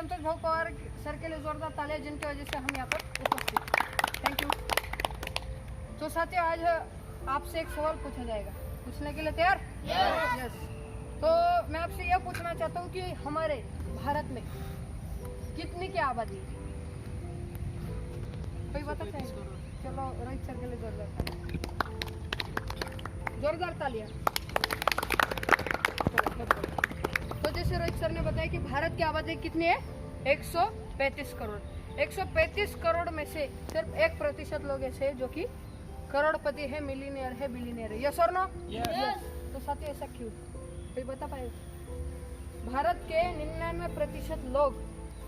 संतोष भाऊ पवार सर के लिए जोरदार तालियां, जिनकी वजह से हम यहाँ पर उपस्थित। Thank you. तो साथियों, आज आपसे एक सवाल पूछा जाएगा, पूछने के लिए तैयार? यस। तो मैं आपसे यह पूछना चाहता हूँ कि हमारे भारत में कितनी की आबादी है? कोई बता सकता है? चलो रोहित सर के लिए जोरदार तालियां। तो जैसे रोहित सर ने बताया कि भारत की आबादी कितनी है? 135 करोड़। 135 करोड़ में से सिर्फ 1% लोग ऐसे हैं जो कि करोड़पति है, मिलीनियर है, बिलीनियर है। यस और नो? यस। तो साथियों, ऐसा क्यों? कोई बता पाएगा? भारत के 99% लोग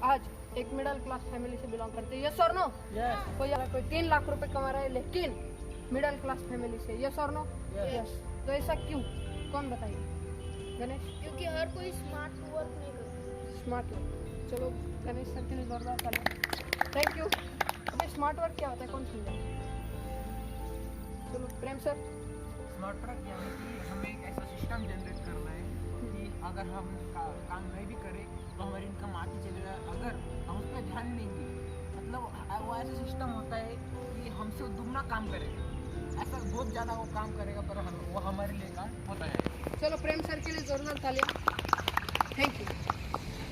आज एक मिडिल क्लास फैमिली से बिलोंग करते हैं। यस और नो? कोई 3 लाख रुपए कमा रहा है लेकिन मिडिल क्लास फैमिली से। यस और नो? यस। तो ऐसा क्यों? कौन बताइए? गणेश? क्योंकि हर कोई स्मार्ट वर्क नहीं करता। Smart work. चलो गणेश सर के लिए जोरदार तालियां। Thank you. अभी स्मार्ट वर्क क्या होता है, कौन समझा? चलो प्रेम सर। स्मार्ट वर्क यानी कि हमें एक ऐसा सिस्टम जनरेट करना है कि अगर हम काम नहीं भी करें तो हमारी इनकम आती चलेगा, अगर हम उस पर ध्यान देंगे। मतलब वो ऐसा सिस्टम होता है कि हमसे वो दुगना काम करेगा, ऐसा बहुत ज़्यादा वो काम करेगा, पर वो हमारे लिए काम होता है। चलो प्रेम सर के लिए जोरदार तालियां। Thank you.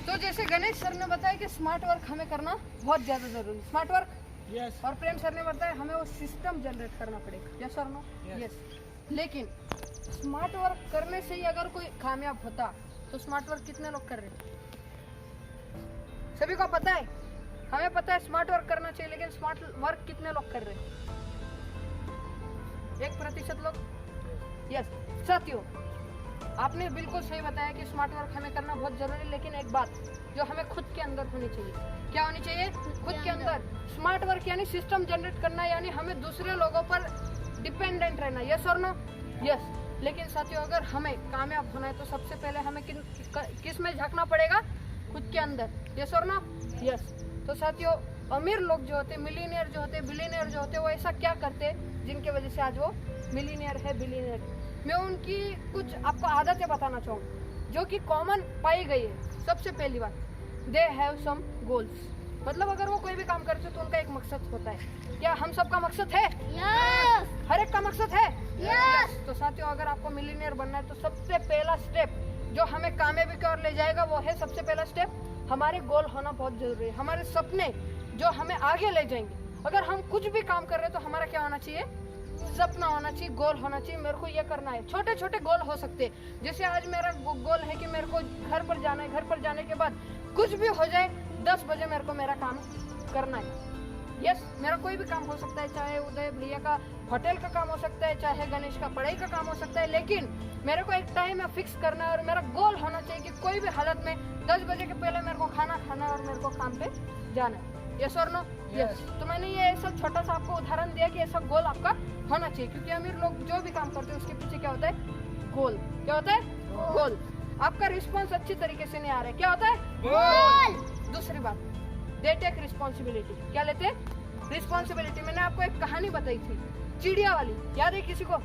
तो जैसे गणेश सर ने बताया कि स्मार्ट वर्क हमें करना बहुत ज़्यादा जरूरी है। Smart work. यस। और प्रेम सर ने बताया हमें वो सिस्टम जनरेट करना पड़ेगा। यस और नो? यस। लेकिन स्मार्ट वर्क करने से ही अगर कोई कामयाब होता तो स्मार्ट वर्क कितने लोग कर रहे हैं? सभी को पता है, हमें पता है स्मार्ट वर्क करना चाहिए, लेकिन स्मार्ट वर्क कितने लोग कर रहे हैं? 1% लोग। यस। साथियों, आपने बिल्कुल सही बताया कि स्मार्ट वर्क हमें करना बहुत जरूरी है, लेकिन एक बात जो हमें खुद के अंदर होनी चाहिए। क्या होनी चाहिए? खुद के अंदर। स्मार्ट वर्क यानी सिस्टम जनरेट करना, यानी हमें दूसरे लोगों पर डिपेंडेंट रहना। यस और नो? यस। लेकिन साथियों, अगर हमें कामयाब होना है तो सबसे पहले हमें किस में झांकना पड़ेगा? खुद के अंदर। यस और नो? यस। तो साथियों, अमीर लोग जो होते, मिलीनियर जो होते, बिलीनियर जो होते, वो ऐसा क्या करते जिनके वजह से आज वो मिलीनियर है, बिलीनियर है? मैं उनकी कुछ आपको आदतें बताना चाहूँगा जो कि कॉमन पाई गई है। सबसे पहली बात, दे हैव सम गोल्स। मतलब अगर वो कोई भी काम करते तो उनका एक मकसद होता है। क्या हम सबका मकसद है? यस। हर एक का मकसद है? यस। तो साथियों, अगर आपको मिलीनियर बनना है तो सबसे पहला स्टेप जो हमें कामयाबी की ओर ले जाएगा वो है, सबसे पहला स्टेप हमारे गोल होना बहुत जरूरी है। हमारे सपने जो हमें आगे ले जाएंगे। अगर हम कुछ भी काम कर रहे हैं तो हमारा क्या होना चाहिए? सपना होना चाहिए, गोल होना चाहिए। मेरे को ये करना है। छोटे छोटे गोल हो सकते हैं। जैसे आज मेरा गोल है कि मेरे को घर पर जाना है, घर पर जाने के बाद कुछ भी हो जाए 10 बजे मेरे को मेरा काम करना है। यस। मेरा कोई भी काम हो सकता है, चाहे उदय भैया का होटल का काम हो सकता है, चाहे गणेश का पढ़ाई का काम हो सकता है, लेकिन मेरे को एक टाइम में फिक्स करना है और मेरा गोल होना चाहिए कि कोई भी हालत में 10 बजे के पहले मेरे को खाना खाना है और मेरे को काम पे जाना है। यस और नो? यस। तो मैंने ये ऐसा छोटा सा आपको उदाहरण दिया कि ऐसा गोल आपका होना चाहिए, क्योंकि अमीर लोग जो भी काम करते हैं उसके पीछे क्या होता है? गोल। क्या होता है? गोल। आपका रिस्पॉन्स अच्छी तरीके से नहीं आ रहा है। क्या होता है? गोल। दूसरी बात, दे टेक रिस्पॉन्सिबिलिटी। क्या लेते हैं? रिस्पॉन्सिबिलिटी। मैंने आपको एक कहानी बताई थी, चिड़िया वाली, याद है किसी को?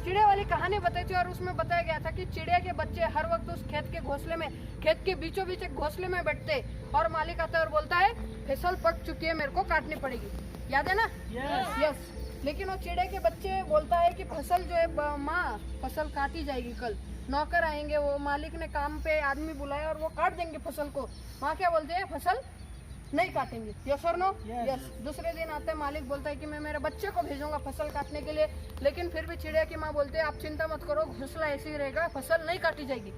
चिड़िया वाली कहानी बताई थी और उसमें बताया गया था कि चिड़िया के बच्चे हर वक्त उस खेत के घोंसले में, खेत के बीचों बीच एक घोंसले में बैठते और मालिक आता है और बोलता है फसल पक चुकी है, मेरे को काटनी पड़ेगी। याद है ना? यस। लेकिन वो चिड़िया के बच्चे बोलता है कि फसल जो है माँ, फसल काटी जाएगी, कल नौकर आएंगे, वो मालिक ने काम पे आदमी बुलाया और वो काट देंगे फसल को। माँ क्या बोलते हैं? फसल नहीं काटेंगे। यस और नो? यस। दूसरे दिन आते मालिक बोलता है कि मैं मेरे बच्चे को भेजूंगा फसल काटने के लिए, लेकिन फिर भी चिड़िया की माँ बोलते हैं आप चिंता मत करो, घोंसला ऐसे ही रहेगा, फसल नहीं काटी जाएगी।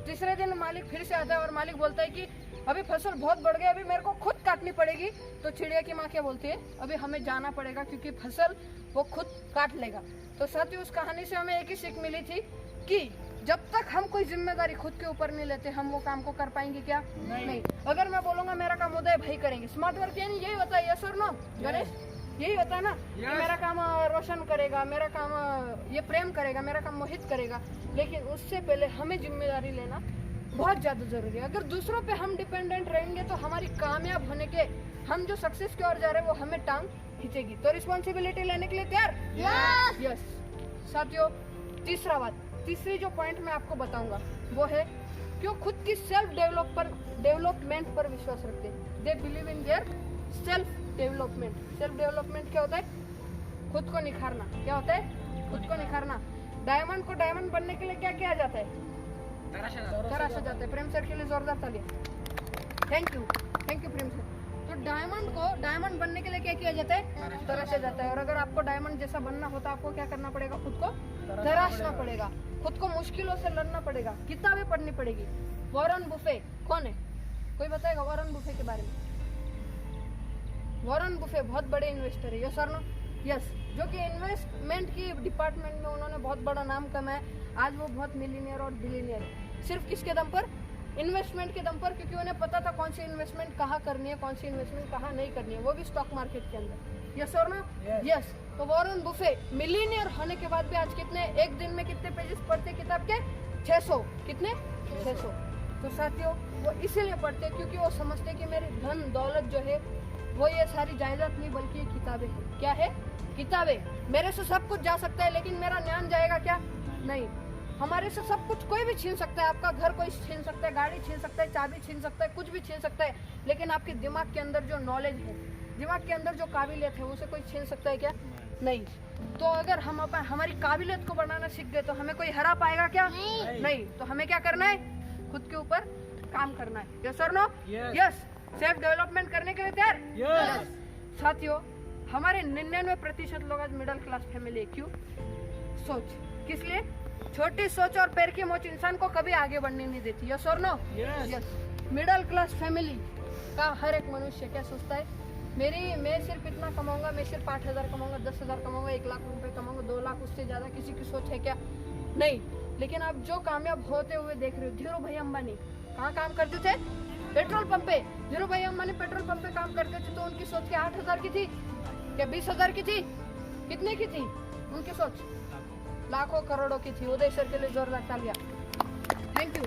तीसरे दिन मालिक फिर से आता है और मालिक बोलता है कि अभी फसल बहुत बढ़ गई, अभी मेरे को खुद काटनी पड़ेगी। तो चिड़िया की माँ क्या बोलती है? अभी हमें जाना पड़ेगा क्योंकि फसल वो खुद काट लेगा। तो साथियों, उस कहानी से हमें एक ही सीख मिली थी कि जब तक हम कोई जिम्मेदारी खुद के ऊपर नहीं लेते हम वो काम को कर पाएंगे क्या? नहीं। अगर मैं बोलूंगा मेरा काम उदय भाई करेंगे, स्मार्ट वर्क यानी यही होता है। यस और नो? गणेश, यही होता है ना कि मेरा काम रोशन करेगा, मेरा काम ये प्रेम करेगा, मेरा काम मोहित करेगा। लेकिन उससे पहले हमें जिम्मेदारी लेना बहुत ज्यादा जरूरी है। अगर दूसरों पे हम डिपेंडेंट रहेंगे तो हमारी कामयाब होने के, हम जो सक्सेस की ओर जा रहे हैं वो हमें टांग खींचेगी। तो रिस्पॉन्सिबिलिटी लेने के लिए तैयार? यस। साथियों, तीसरी जो पॉइंट मैं आपको बताऊंगा वो है क्यों खुद की डेवलपमेंट पर विश्वास रखते हैं। They believe in their self development. Self development क्या होता है? खुद को निखारना। क्या होता है? खुद को निखारना। डायमंड को डायमंड बनने के लिए क्या किया जाता है? तराशा जाता है। प्रेम सर के लिए जोरदार तालियां। Thank you Prem sir. तो डायमंड को डायमंड बनने के लिए क्या किया जाता है? तराशा जाता है। और अगर आपको डायमंड जैसा बनना होता है, आपको क्या करना पड़ेगा? खुद को तराशना पड़ेगा, खुद को मुश्किलों से लड़ना पड़ेगा, किताबें पढ़नी पड़ेगी। वॉरेन बुफे कौन है? कोई बताएगा वॉरेन बुफे के बारे में? वॉरेन बुफे बहुत बड़े इन्वेस्टर है। यस और नो? यस। जो कि इन्वेस्टमेंट की डिपार्टमेंट में उन्होंने बहुत बड़ा नाम कमाया। आज वो बहुत मिलीनियर और बिलीनियर है। सिर्फ किसके दम पर? इन्वेस्टमेंट के दम पर। क्योंकि उन्हें पता था कौन सी इन्वेस्टमेंट कहाँ करनी है, कौन सी इन्वेस्टमेंट कहाँ नहीं करनी है, वो भी स्टॉक मार्केट के अंदर। यस और नो? यस। तो वॉरेन बुफे मिलीनियर होने के बाद भी आज कितने एक दिन में कितने पेजेस पढ़ते किताब के? 600। कितने? 600। तो साथियों वो इसीलिए पढ़ते हैं क्योंकि वो समझते हैं कि मेरी धन दौलत जो है वो ये सारी जायदाद नहीं बल्कि ये किताबें हैं। क्या है? किताबें। मेरे से सब कुछ जा सकता है लेकिन मेरा ज्ञान जाएगा क्या? नहीं। हमारे से सब कुछ कोई भी छीन सकता है। आपका घर कोई छीन सकता है, गाड़ी छीन सकता है, चाबी छीन सकता है, कुछ भी छीन सकता है। लेकिन आपके दिमाग के अंदर जो नॉलेज है, दिमाग के अंदर जो काबिलियत है, उसे कोई छीन सकता है क्या? नहीं। तो अगर हम हमारी काबिलियत को बढ़ाना सीख गए तो हमें कोई हरा पाएगा क्या? नहीं। तो हमें क्या करना है? खुद के ऊपर काम करना है। यस और नो? यस। सेल्फ डेवलपमेंट करने के लिए तैयार? यस। साथियों हमारे 99% लोग आज मिडिल क्लास फैमिली है। क्यों? सोच। किस लिए? छोटी सोच और पैर की मोच इंसान को कभी आगे बढ़ने नहीं देती। यस और no? Yes. Middle class family का हर एक मनुष्य क्या सोचता है? मैं सिर्फ इतना कमाऊंगा, मैं सिर्फ 8,000 कमाऊंगा, 10,000 कमाऊंगा, 1 लाख रुपए कमाऊंगा, 2 लाख, उससे ज्यादा किसी की सोच है क्या? नहीं। लेकिन आप जो कामयाब होते हुए देख रहे हो, धीरू भाई अंबानी कहाँ काम करते थे? पेट्रोल पंप पे। धीरू भाई अंबानी पेट्रोल पंप पे काम करते थे तो उनकी सोच क्या 8,000 की थी क्या 20,000 की थी? कितने की थी उनकी सोच? लाखों करोड़ों की थी। उदय सर के लिए जोरदार तालियां। Thank you.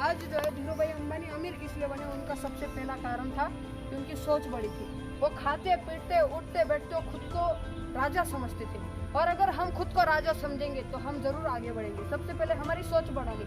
आज जो है धीरू भाई अंबानी अमीर किस लिए बने? उनका सबसे पहला कारण था कि उनकी सोच बड़ी थी। वो खाते पीते उठते बैठते खुद को राजा समझते थे। और अगर हम खुद को राजा समझेंगे तो हम जरूर आगे बढ़ेंगे। सबसे पहले हमारी सोच बढ़ानी,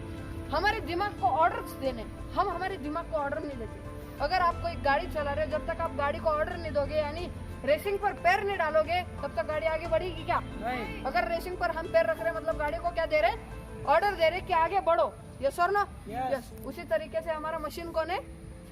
हमारे दिमाग को ऑर्डर्स देने। हम हमारे दिमाग को ऑर्डर नहीं देते। अगर आप कोई गाड़ी चला रहे हो, जब तक आप गाड़ी को ऑर्डर नहीं दोगे, यानी रेसिंग पर पैर नहीं डालोगे, तब तक गाड़ी आगे बढ़ेगी क्या? नहीं। अगर रेसिंग पर हम पैर रख रहे हैं मतलब गाड़ी को क्या दे रहे? ऑर्डर दे रहे कि आगे बढ़ो। यस और नो? यस। उसी तरीके से हमारा मशीन कौन है?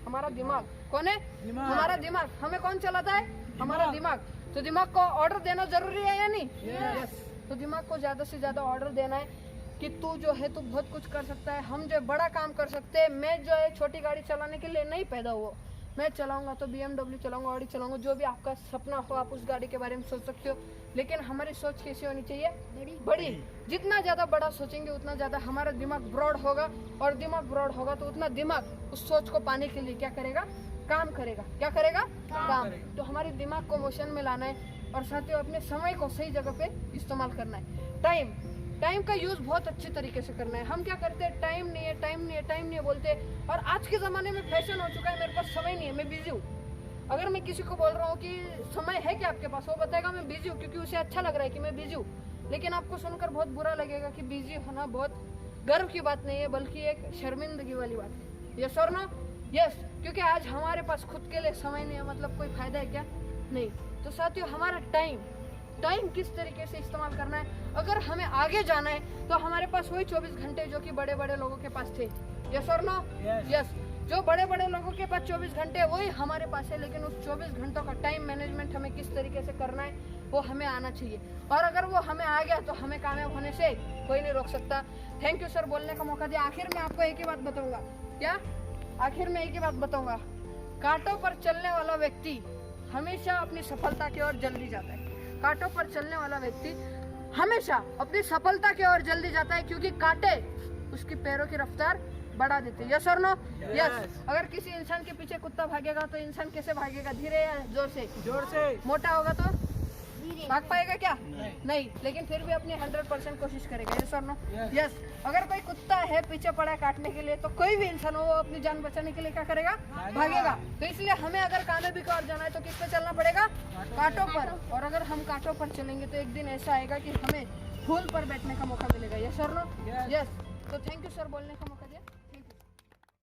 हमारा दिमाग। कौन है? हमारा दिमाग। हमें कौन चलाता है? हमारा दिमाग। तो दिमाग को ऑर्डर देना जरूरी है या नहीं? यस। तो दिमाग को ज्यादा से ज्यादा ऑर्डर देना है कि तू जो है तू बहुत कुछ कर सकता है, हम जो बड़ा काम कर सकते हैं। मैं जो है छोटी गाड़ी चलाने के लिए नहीं पैदा हुआ, मैं चलाऊंगा तो BMW चलाऊंगा, ऑडी चलाऊंगा। जो भी आपका सपना हो आप उस गाड़ी के बारे में सोच सकते हो। लेकिन हमारी सोच कैसी होनी चाहिए? बड़ी। जितना ज्यादा बड़ा सोचेंगे उतना ज्यादा हमारा दिमाग ब्रॉड होगा, और दिमाग ब्रॉड होगा तो उतना दिमाग उस सोच को पाने के लिए क्या करेगा? काम करेगा। क्या करेगा? काम। तो हमारे दिमाग को मोशन में लाना है और साथ ही अपने समय को सही जगह पे इस्तेमाल करना है। टाइम का यूज बहुत अच्छे तरीके से करना है। हम क्या करते हैं? टाइम नहीं है, टाइम नहीं है, टाइम नहीं है बोलते। और आज के जमाने में फैशन हो चुका है मेरे पास समय नहीं है, मैं बिजी हूँ। अगर मैं किसी को बोल रहा हूँ कि समय है क्या आपके पास, वो बताएगा मैं बिजी हूँ, क्योंकि उसे अच्छा लग रहा है कि मैं बिजी हूँ। लेकिन आपको सुनकर बहुत बुरा लगेगा कि बिजी होना बहुत गर्व की बात नहीं है, बल्कि एक शर्मिंदगी वाली बात है। यस और नो? यस। क्योंकि आज हमारे पास खुद के लिए समय नहीं है, मतलब कोई फायदा है क्या? नहीं। तो साथियों हमारा टाइम किस तरीके से इस्तेमाल करना है? अगर हमें आगे जाना है तो हमारे पास वही 24 घंटे जो कि बड़े बड़े लोगों के पास थे। यस और नो? यस। जो बड़े बड़े लोगों के पास 24 घंटे वही हमारे पास है। लेकिन उस 24 घंटों का टाइम मैनेजमेंट हमें किस तरीके से करना है वो हमें आना चाहिए। और अगर वो हमें आ गया तो हमें कामयाब होने से कोई नहीं रोक सकता। थैंक यू सर, बोलने का मौका दिया। आखिर में आपको एक ही बात बताऊंगा। क्या? आखिर में एक ही बात बताऊंगा। कांटों पर चलने वाला व्यक्ति हमेशा अपनी सफलता की ओर जल्दी जाता है। कांटों पर चलने वाला व्यक्ति हमेशा अपनी सफलता की ओर जल्दी जाता है, क्योंकि कांटे उसकी पैरों की रफ्तार बढ़ा देते हैं। यस और नो? यस। अगर किसी इंसान के पीछे कुत्ता भागेगा तो इंसान कैसे भागेगा? धीरे या जोर से? जोर से। मोटा होगा तो भाग पाएगा क्या? नहीं। लेकिन फिर भी अपनी 100% कोशिश करेगा। यस और नो? यस। अगर कोई कुत्ता है पीछे पड़ा है काटने के लिए, तो कोई भी इंसान हो वो अपनी जान बचाने के लिए क्या करेगा? भागेगा। तो इसलिए हमें अगर कामयाबी की ओर जाना है तो किस पे चलना पड़ेगा? कांटों पर। और अगर हम कांटों पर चलेंगे तो एक दिन ऐसा आएगा कि हमें फूल पर बैठने का मौका मिलेगा। यस और नो? यस। तो थैंक यू सर, बोलने का मौका